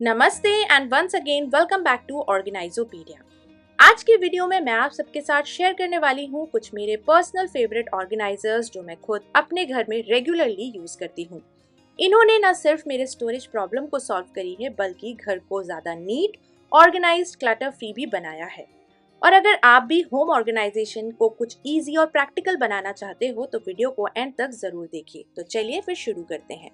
नमस्ते and once again welcome back to Organizopedia. आज की वीडियो में मैं आप सबके साथ शेयर करने वाली हूँ कुछ मेरे पर्सनल फेवरेट ऑर्गेनाइजर्स जो मैं खुद अपने घर में रेगुलरली यूज करती हूँ। इन्होंने न सिर्फ मेरे स्टोरेज प्रॉब्लम को सॉल्व करी है बल्कि घर को ज्यादा नीट, ऑर्गेनाइज्ड, क्लटर फ्री भी बनाया है। और अगर आप भी होम ऑर्गेनाइजेशन को कुछ इजी और प्रैक्टिकल बनाना चाहते हो तो वीडियो को एंड तक जरूर देखिए। तो चलिए फिर शुरू करते हैं।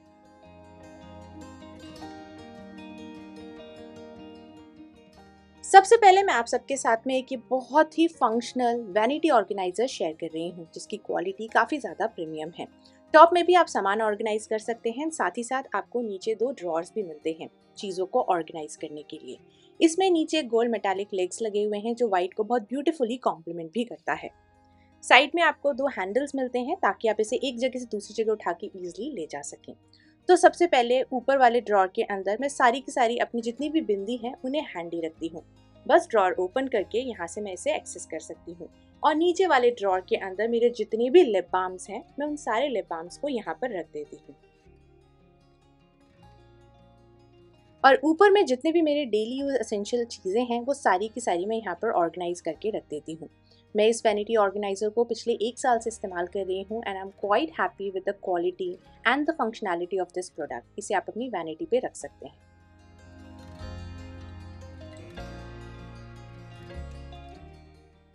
सबसे पहले मैं आप सबके साथ में एक ये बहुत ही फंक्शनल वैनिटी ऑर्गेनाइजर शेयर कर रही हूँ जिसकी क्वालिटी काफ़ी ज़्यादा प्रीमियम है। टॉप में भी आप सामान ऑर्गेनाइज कर सकते हैं, साथ ही साथ आपको नीचे 2 ड्रॉर्स भी मिलते हैं चीज़ों को ऑर्गेनाइज करने के लिए। इसमें नीचे गोल्ड मेटालिक लेग्स लगे हुए हैं जो वाइट को बहुत ब्यूटीफुली कॉम्प्लीमेंट भी करता है। साइड में आपको 2 हैंडल्स मिलते हैं ताकि आप इसे एक जगह से दूसरी जगह उठा के ईजिली ले जा सकें। तो सबसे पहले ऊपर वाले ड्रॉर के अंदर मैं सारी की सारी अपनी जितनी भी बिंदी हैं उन्हें हैंडी रखती हूँ। बस ड्रॉर ओपन करके यहाँ से मैं इसे एक्सेस कर सकती हूँ। और नीचे वाले ड्रॉर के अंदर मेरे जितने भी लिप बाम्स हैं मैं उन सारे लिप बाम्स को यहाँ पर रख देती हूँ। और ऊपर में जितने भी मेरे डेली यूज एसेंशियल चीज़ें हैं वो सारी की सारी मैं यहाँ पर ऑर्गेनाइज करके रख देती हूँ। मैं इस वैनिटी ऑर्गेनाइजर को पिछले 1 साल से इस्तेमाल कर रही हूँ and I am quite happy with the quality and the functionality of this product. इसे आप अपनी वैनिटी पे रख सकते हैं।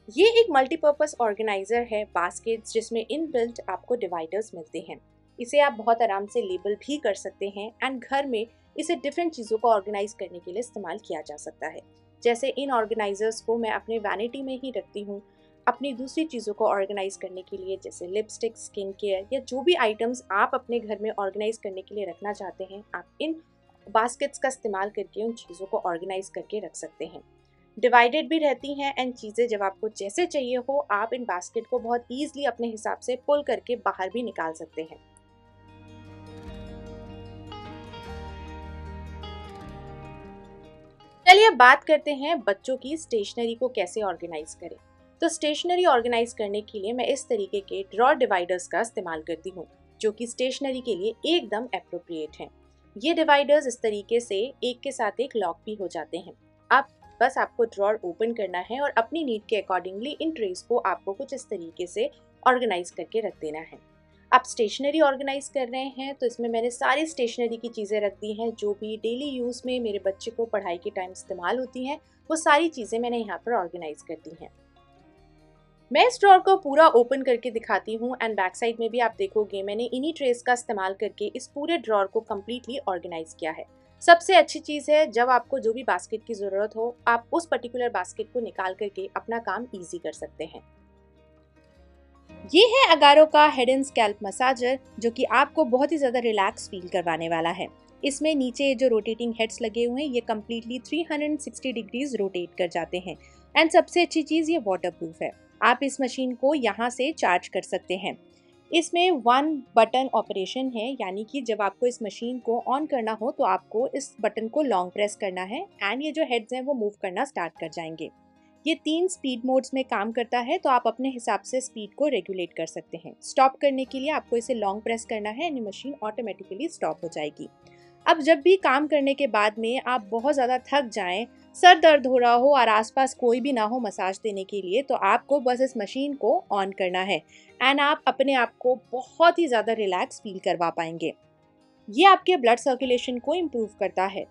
ये एक मल्टीपर्पस ऑर्गेनाइजर है बास्केट्स जिसमें इनबिल्ट आपको डिवाइडर्स मिलते हैं। इसे आप बहुत आराम से लेबल भी कर सकते हैं एंड घर में इसे डिफरेंट चीज़ों को ऑर्गेनाइज करने के लिए इस्तेमाल किया जा सकता है। जैसे इन ऑर्गेनाइजर्स को मैं अपने वैनिटी में ही रखती हूँ अपनी दूसरी चीज़ों को ऑर्गेनाइज करने के लिए, जैसे लिपस्टिक, स्किन केयर या जो भी आइटम्स आप अपने घर में ऑर्गेनाइज करने के लिए रखना चाहते हैं, आप इन बास्केट्स का इस्तेमाल करके उन चीज़ों को ऑर्गेनाइज करके रख सकते हैं। डिवाइडेड भी रहती हैं एंड चीज़ें जब आपको जैसे चाहिए हो आप इन बास्केट को बहुत ईजिली अपने हिसाब से पुल करके बाहर भी निकाल सकते हैं। चलिए अब बात करते हैं बच्चों की स्टेशनरी को कैसे ऑर्गेनाइज करें। तो स्टेशनरी ऑर्गेनाइज करने के लिए मैं इस तरीके के ड्रॉ डिवाइडर्स का इस्तेमाल करती हूँ जो कि स्टेशनरी के लिए एकदम एप्रोप्रिएट हैं। ये डिवाइडर्स इस तरीके से एक के साथ एक लॉक भी हो जाते हैं। अब बस आपको ड्रॉर ओपन करना है और अपनी नीड के अकॉर्डिंगली इन ट्रेस को आपको कुछ इस तरीके से ऑर्गेनाइज करके रख देना है। आप स्टेशनरी ऑर्गेनाइज कर रहे हैं तो इसमें मैंने सारी स्टेशनरी की चीज़ें रख दी हैं जो भी डेली यूज़ में मेरे बच्चे को पढ़ाई के टाइम इस्तेमाल होती हैं। वो सारी चीज़ें मैंने यहाँ पर ऑर्गेनाइज कर दी हैं। मैं इस ड्रॉर को पूरा ओपन करके दिखाती हूँ एंड बैक साइड में भी आप देखोगे मैंने इन्हीं ट्रेस का इस्तेमाल करके इस पूरे ड्रॉर को कम्प्लीटली ऑर्गेनाइज किया है। सबसे अच्छी चीज़ है जब आपको जो भी बास्केट की ज़रूरत हो आप उस पर्टिकुलर बास्केट को निकाल करके अपना काम ईजी कर सकते हैं। ये है अगारो का हेड एंड स्कैल्प मसाजर जो कि आपको बहुत ही ज़्यादा रिलैक्स फील करवाने वाला है। इसमें नीचे जो रोटेटिंग हेड्स लगे हुए हैं ये कम्प्लीटली 360 डिग्रीज रोटेट कर जाते हैं एंड सबसे अच्छी चीज़ ये वाटरप्रूफ है। आप इस मशीन को यहाँ से चार्ज कर सकते हैं। इसमें 1 बटन ऑपरेशन है, यानी कि जब आपको इस मशीन को ऑन करना हो तो आपको इस बटन को लॉन्ग प्रेस करना है एंड ये जो हेड्स हैं वो मूव करना स्टार्ट कर जाएंगे। ये 3 स्पीड मोड्स में काम करता है तो आप अपने हिसाब से स्पीड को रेगुलेट कर सकते हैं। स्टॉप करने के लिए आपको इसे लॉन्ग प्रेस करना है एंड मशीन ऑटोमेटिकली स्टॉप हो जाएगी। अब जब भी काम करने के बाद में आप बहुत ज़्यादा थक जाएं, सर दर्द हो रहा हो और आसपास कोई भी ना हो मसाज देने के लिए, तो आपको बस इस मशीन को ऑन करना है एंड आप अपने आप को बहुत ही ज़्यादा रिलैक्स फील करवा पाएंगे। ये आपके ब्लड सर्कुलेशन को इम्प्रूव करता है।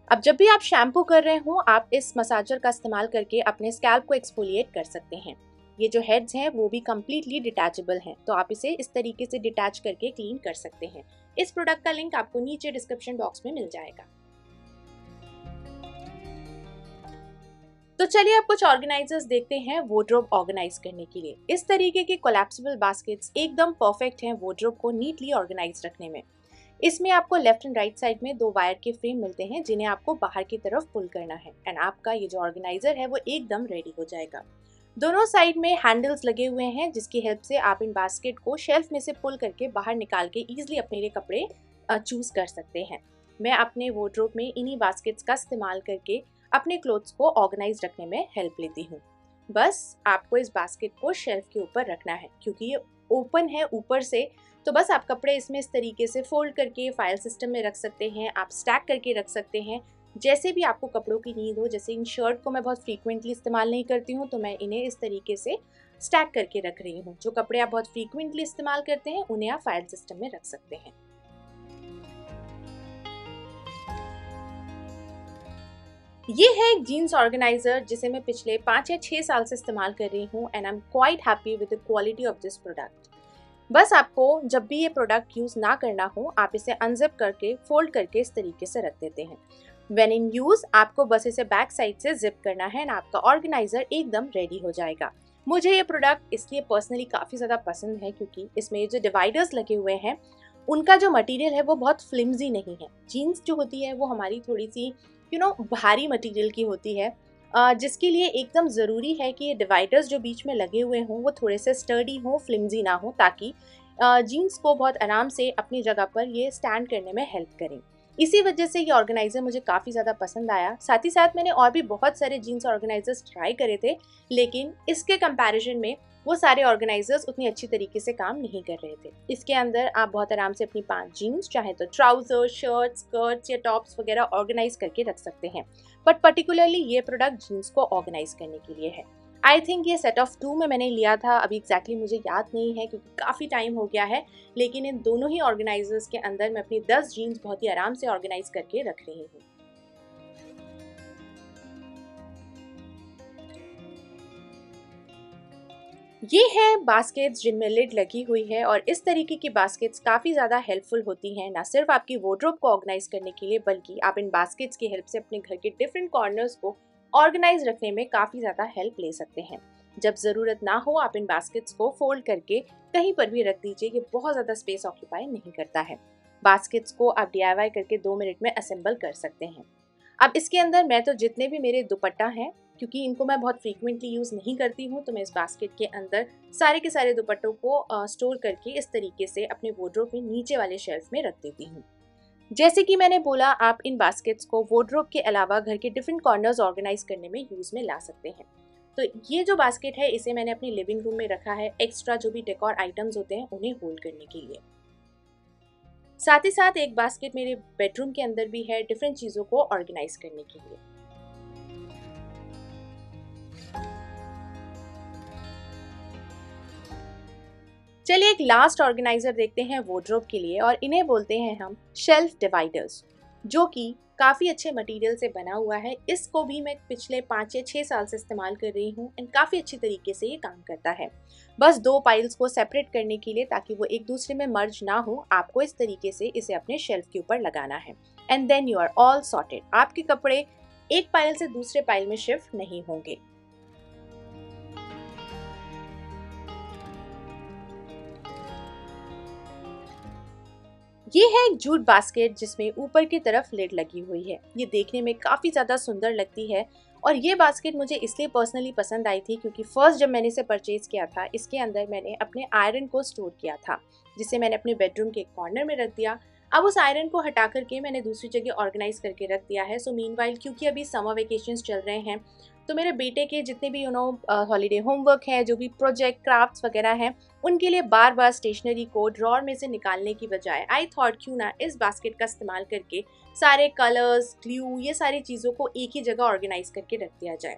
अब जब भी आप शैम्पू कर रहे हो आप इस मसाजर का इस्तेमाल करके अपने स्कैल्प को एक्सफोलिएट कर सकते हैं। ये जो हेड्स हैं वो भी कम्प्लीटली डिटैचेबल हैं तो आप इसे इस तरीके से डिटैच करके क्लीन कर सकते हैं। इस प्रोडक्ट का लिंक आपको नीचे डिस्क्रिप्शन बॉक्स में मिल जाएगा। तो चलिए अब कुछ ऑर्गेनाइजर्स देखते हैं वार्डरोब ऑर्गेनाइज करने के लिए। इस तरीके के कोलैप्सिबल बास्केट्स एकदम परफेक्ट हैं वार्डरोब को नीटली ऑर्गेनाइज रखने में। इसमें आपको लेफ्ट एंड राइट साइड में 2 वायर के फ्रेम मिलते हैं जिन्हें आपको बाहर की तरफ पुल करना है एंड आपका ये जो ऑर्गेनाइजर है वो एकदम रेडी हो जाएगा। दोनों साइड में हैंडल्स लगे हुए हैं जिसकी हेल्प से आप इन बास्केट को शेल्फ में से पुल करके बाहर निकाल के ईजिली अपने लिए कपड़े चूज कर सकते हैं। मैं अपने वार्डरोब में इन्हीं बास्केट्स का इस्तेमाल करके अपने क्लोथ्स को ऑर्गेनाइज रखने में हेल्प लेती हूँ। बस आपको इस बास्केट को शेल्फ के ऊपर रखना है क्योंकि ये ओपन है ऊपर से, तो बस आप कपड़े इसमें इस तरीके से फोल्ड करके फाइल सिस्टम में रख सकते हैं, आप स्टैक करके रख सकते हैं जैसे भी आपको कपड़ों की नीड हो, जैसे इन शर्ट को मैं बहुत फ्रीक्वेंटली इस्तेमाल नहीं करती हूँ तो मैं इन्हें इस तरीके से स्टैक करके रख रही हूँ। जो कपड़े आप बहुत फ्रीक्वेंटली इस्तेमाल करते हैं उन्हें आप फाइल सिस्टम में रख सकते हैं। ये है एक जीन्स ऑर्गेनाइजर जिसे मैं पिछले 5 या 6 साल से इस्तेमाल कर रही हूँ and I am quite happy with the quality of this product. बस आपको जब भी ये प्रोडक्ट यूज़ ना करना हो, आप इसे अनजिप करके फोल्ड करके इस तरीके से रख देते हैं। व्हेन इन यूज़ आपको बस इसे बैक साइड से जिप करना है एंड आपका ऑर्गेनाइजर एकदम रेडी हो जाएगा। मुझे ये प्रोडक्ट इसलिए पर्सनली काफ़ी ज़्यादा पसंद है क्योंकि इसमें जो डिवाइडर्स लगे हुए हैं उनका जो मटेरियल है वो बहुत फ्लिम्जी नहीं है। जीन्स जो होती है वो हमारी थोड़ी सी भारी मटेरियल की होती है, जिसके लिए एकदम ज़रूरी है कि ये डिवाइडर्स जो बीच में लगे हुए हों वो थोड़े से स्टर्डी हों, फ्लिम्जी ना हो, ताकि जीन्स को बहुत आराम से अपनी जगह पर ये स्टैंड करने में हेल्प करें। इसी वजह से ये ऑर्गेनाइज़र मुझे काफ़ी ज़्यादा पसंद आया। साथ ही साथ मैंने और भी बहुत सारे जीन्स ऑर्गेनाइजर्स ट्राई करे थे, लेकिन इसके कंपैरिजन में वो सारे ऑर्गेनाइजर्स उतनी अच्छी तरीके से काम नहीं कर रहे थे। इसके अंदर आप बहुत आराम से अपनी 5 जीन्स, चाहे तो ट्राउजर, शर्ट, स्कर्ट्स या टॉप्स वगैरह ऑर्गेनाइज करके रख सकते हैं। बट पर्टिकुलरली ये प्रोडक्ट जीन्स को ऑर्गेनाइज करने के लिए है। आई थिंक ये सेट ऑफ 2 में मैंने लिया था, अभी एग्जैक्टली मुझे याद नहीं है क्योंकि काफ़ी टाइम हो गया है, लेकिन इन दोनों ही ऑर्गेनाइजर्स के अंदर मैं अपनी 10 जीन्स बहुत ही आराम से ऑर्गेनाइज करके रख रही हूँ। ये है बास्केट्स जिनमें लिड लगी हुई है, और इस तरीके की बास्केट्स काफ़ी ज़्यादा हेल्पफुल होती हैं, ना सिर्फ आपकी वार्डरोब को ऑर्गेनाइज करने के लिए, बल्कि आप इन बास्केट्स की हेल्प से अपने घर के डिफरेंट कॉर्नर्स को ऑर्गेनाइज रखने में काफ़ी ज़्यादा हेल्प ले सकते हैं। जब ज़रूरत ना हो आप इन बास्केट्स को फोल्ड करके कहीं पर भी रख दीजिए, ये बहुत ज़्यादा स्पेस ऑक्यूपाई नहीं करता है। बास्केट्स को आप DIY करके 2 मिनट में असेंबल कर सकते हैं। अब इसके अंदर मैं तो जितने भी मेरे दुपट्टा हैं, क्योंकि इनको मैं बहुत फ्रीक्वेंटली यूज़ नहीं करती हूँ, तो मैं इस बास्केट के अंदर सारे के सारे दुपट्टों को स्टोर करके इस तरीके से अपने वार्डरोब में नीचे वाले शेल्फ में रख देती हूँ। जैसे कि मैंने बोला, आप इन बास्केट्स को वार्डरोब के अलावा घर के डिफरेंट कॉर्नर्स ऑर्गेनाइज करने में यूज़ में ला सकते हैं। तो ये जो बास्केट है इसे मैंने अपनी लिविंग रूम में रखा है, एक्स्ट्रा जो भी डेकोर आइटम्स होते हैं उन्हें होल्ड करने के लिए। साथ ही साथ एक बास्केट मेरे बेडरूम के अंदर भी है, डिफरेंट चीज़ों को ऑर्गेनाइज करने के लिए। चलिए एक लास्ट ऑर्गेनाइजर देखते हैं वार्डरोब के लिए, और इन्हें बोलते हैं हम शेल्फ डिवाइडर्स, जो कि काफ़ी अच्छे मटेरियल से बना हुआ है। इसको भी मैं पिछले 5 या 6 साल से इस्तेमाल कर रही हूँ एंड काफ़ी अच्छी तरीके से ये काम करता है। बस 2 पाइल्स को सेपरेट करने के लिए, ताकि वो एक दूसरे में मर्ज ना हो, आपको इस तरीके से इसे अपने शेल्फ के ऊपर लगाना है and then you are all sorted. आपके कपड़े एक पाइल से दूसरे पाइल में शिफ्ट नहीं होंगे। ये है एक जूट बास्केट जिसमें ऊपर की तरफ लिड लगी हुई है। ये देखने में काफ़ी ज़्यादा सुंदर लगती है, और ये बास्केट मुझे इसलिए पर्सनली पसंद आई थी क्योंकि फर्स्ट जब मैंने इसे परचेज़ किया था, इसके अंदर मैंने अपने आयरन को स्टोर किया था, जिसे मैंने अपने बेडरूम के एक कॉर्नर में रख दिया। अब उस आयरन को हटा करके मैंने दूसरी जगह ऑर्गेनाइज करके रख दिया है। सो मीनवाइल, क्योंकि अभी समर वेकेशंस चल रहे हैं, तो मेरे बेटे के जितने भी हॉलीडे होमवर्क हैं, जो भी प्रोजेक्ट क्राफ्ट्स वगैरह हैं, उनके लिए बार बार स्टेशनरी को ड्रॉर में से निकालने की बजाय आई थॉट क्यों ना इस बास्केट का इस्तेमाल करके सारे कलर्स, ग्लू, ये सारी चीज़ों को एक ही जगह ऑर्गेनाइज करके रख दिया जाए।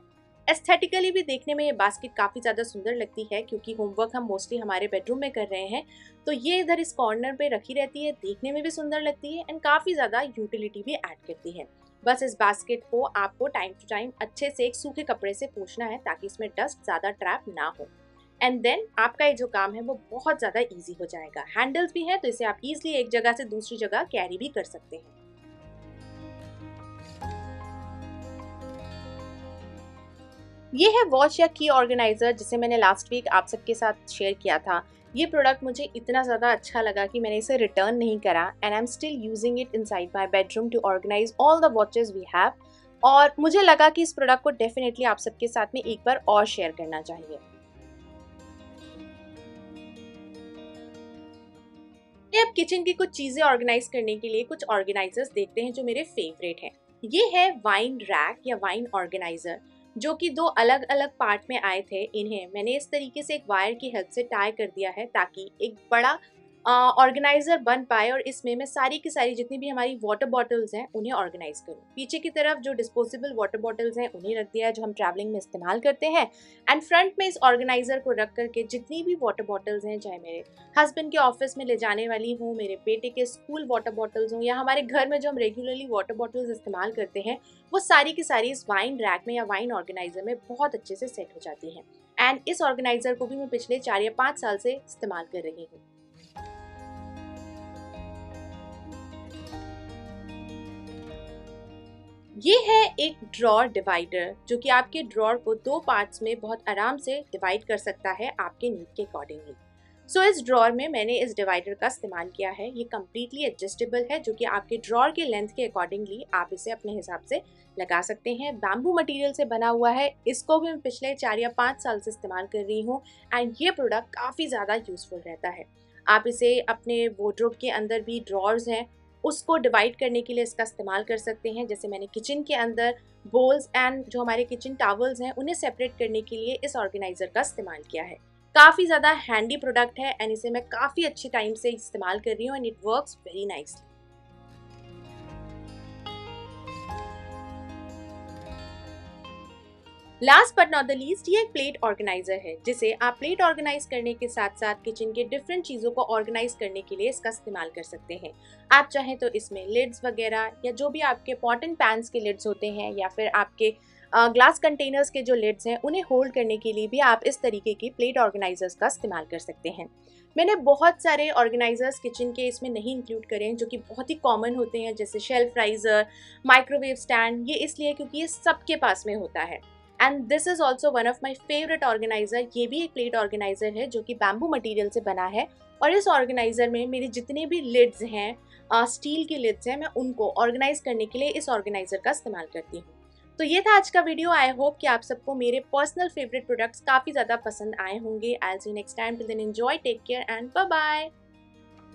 एस्थेटिकली भी देखने में ये बास्केट काफ़ी ज़्यादा सुंदर लगती है, क्योंकि होमवर्क हम मोस्टली हमारे बेडरूम में कर रहे हैं, तो ये इधर इस कॉर्नर पे रखी रहती है, देखने में भी सुंदर लगती है एंड काफ़ी ज़्यादा यूटिलिटी भी ऐड करती है। बस इस बास्केट को आपको टाइम टू टाइम अच्छे से एक सूखे कपड़े से पोंछना है, ताकि इसमें डस्ट ज़्यादा ट्रैप ना हो, एंड देन आपका ये जो काम है वो बहुत ज़्यादा ईजी हो जाएगा। हैंडल्स भी हैं, तो इसे आप ईजिली एक जगह से दूसरी जगह कैरी भी कर सकते हैं। ये है वॉच या की ऑर्गेनाइजर, जिसे मैंने लास्ट वीक आप सबके साथ शेयर किया था। ये प्रोडक्ट मुझे इतना ज़्यादा अच्छा लगा कि मैंने इसे रिटर्न नहीं करा, and I am still using it inside my bedroom to organise all the watches we have. और मुझे लगा कि इस प्रोडक्ट को डेफिनेटली आप सबके साथ में एक बार और शेयर करना चाहिए। ये अब किचन की कुछ चीज़ें ऑर्गेनाइज करने के लिए कुछ ऑर्गेनाइजर्स देखते हैं जो मेरे फेवरेट हैं। ये है वाइन रैक या वाइन ऑर्गेनाइजर, जो कि 2 अलग अलग पार्ट में आए थे। इन्हें मैंने इस तरीके से एक वायर की हेल्प से टाई कर दिया है, ताकि एक बड़ा ऑर्गेनाइजर बन पाए और इसमें मैं सारी की सारी जितनी भी हमारी वाटर बॉटल्स हैं उन्हें ऑर्गेनाइज करूँ। पीछे की तरफ जो डिस्पोजेबल वाटर बॉटल्स हैं उन्हें रख दिया है जो हम ट्रैवलिंग में इस्तेमाल करते हैं, एंड फ्रंट में इस ऑर्गेनाइजर को रख करके जितनी भी वाटर बॉटल्स हैं, चाहे मेरे हस्बैंड के ऑफिस में ले जाने वाली हूँ, मेरे बेटे के स्कूल वाटर बॉटल्स हों, या हमारे घर में जो हम रेगुलरली वाटर बॉटल्स इस्तेमाल करते हैं, वो सारी की सारी इस वाइन रैक में या वाइन ऑर्गेनाइजर में बहुत अच्छे से सेट हो जाती हैं। एंड इस ऑर्गेनाइजर को भी मैं पिछले 4 या 5 साल से इस्तेमाल कर रही हूँ। ये है एक ड्रॉर डिवाइडर जो कि आपके ड्रॉर को 2 पार्ट्स में बहुत आराम से डिवाइड कर सकता है आपके नीड के अकॉर्डिंगली। सो इस ड्रॉर में मैंने इस डिवाइडर का इस्तेमाल किया है। ये कम्प्लीटली एडजस्टेबल है जो कि आपके ड्रॉर के लेंथ के अकॉर्डिंगली आप इसे अपने हिसाब से लगा सकते हैं। बैम्बू मटेरियल से बना हुआ है। इसको भी मैं पिछले 4 या 5 साल से इस्तेमाल कर रही हूँ एंड ये प्रोडक्ट काफ़ी ज़्यादा यूज़फुल रहता है। आप इसे अपने वार्डरोब के अंदर भी ड्रॉर्स हैं उसको डिवाइड करने के लिए इसका इस्तेमाल कर सकते हैं। जैसे मैंने किचन के अंदर बोल्स एंड जो हमारे किचन टॉवल्स हैं उन्हें सेपरेट करने के लिए इस ऑर्गेनाइजर का इस्तेमाल किया है। काफ़ी ज़्यादा हैंडी प्रोडक्ट है एंड इसे मैं काफ़ी अच्छी टाइम से इस्तेमाल कर रही हूँ and it works very nicely. Last but not the least, ये एक प्लेट ऑर्गेनाइजर है जिसे आप प्लेट ऑर्गेनाइज करने के साथ साथ किचन के डिफरेंट चीज़ों को ऑर्गेनाइज करने के लिए इसका इस्तेमाल कर सकते हैं। आप चाहें तो इसमें लिड्स वगैरह या जो भी आपके पॉट एंड पैन्स के लिड्स होते हैं या फिर आपके ग्लास कंटेनर्स के जो लिड्स हैं उन्हें होल्ड करने के लिए भी आप इस तरीके की प्लेट ऑर्गेनाइजर्स का इस्तेमाल कर सकते हैं। मैंने बहुत सारे ऑर्गेनाइजर्स किचन के इसमें नहीं इंक्लूड करे हैं जो कि बहुत ही कॉमन होते हैं, जैसे शेल्फ राइजर, माइक्रोवेव स्टैंड। ये इसलिए क्योंकि ये सबके पास में होता है। And this is also one of my favourite organiser. ये भी एक प्लेट ऑर्गेनाइजर है जो कि बैम्बू मटेरियल से बना है और इस ऑर्गेनाइजर में मेरे जितने भी लिड्स हैं, स्टील की लिड्स हैं, मैं उनको ऑर्गेनाइज करने के लिए इस ऑर्गेनाइजर का इस्तेमाल करती हूँ। तो ये था आज का वीडियो। आई होप कि आप सबको मेरे पर्सनल फेवरेट प्रोडक्ट्स काफ़ी ज़्यादा पसंद आए होंगे। I will see you next time. Till then enjoy, take care and bye bye.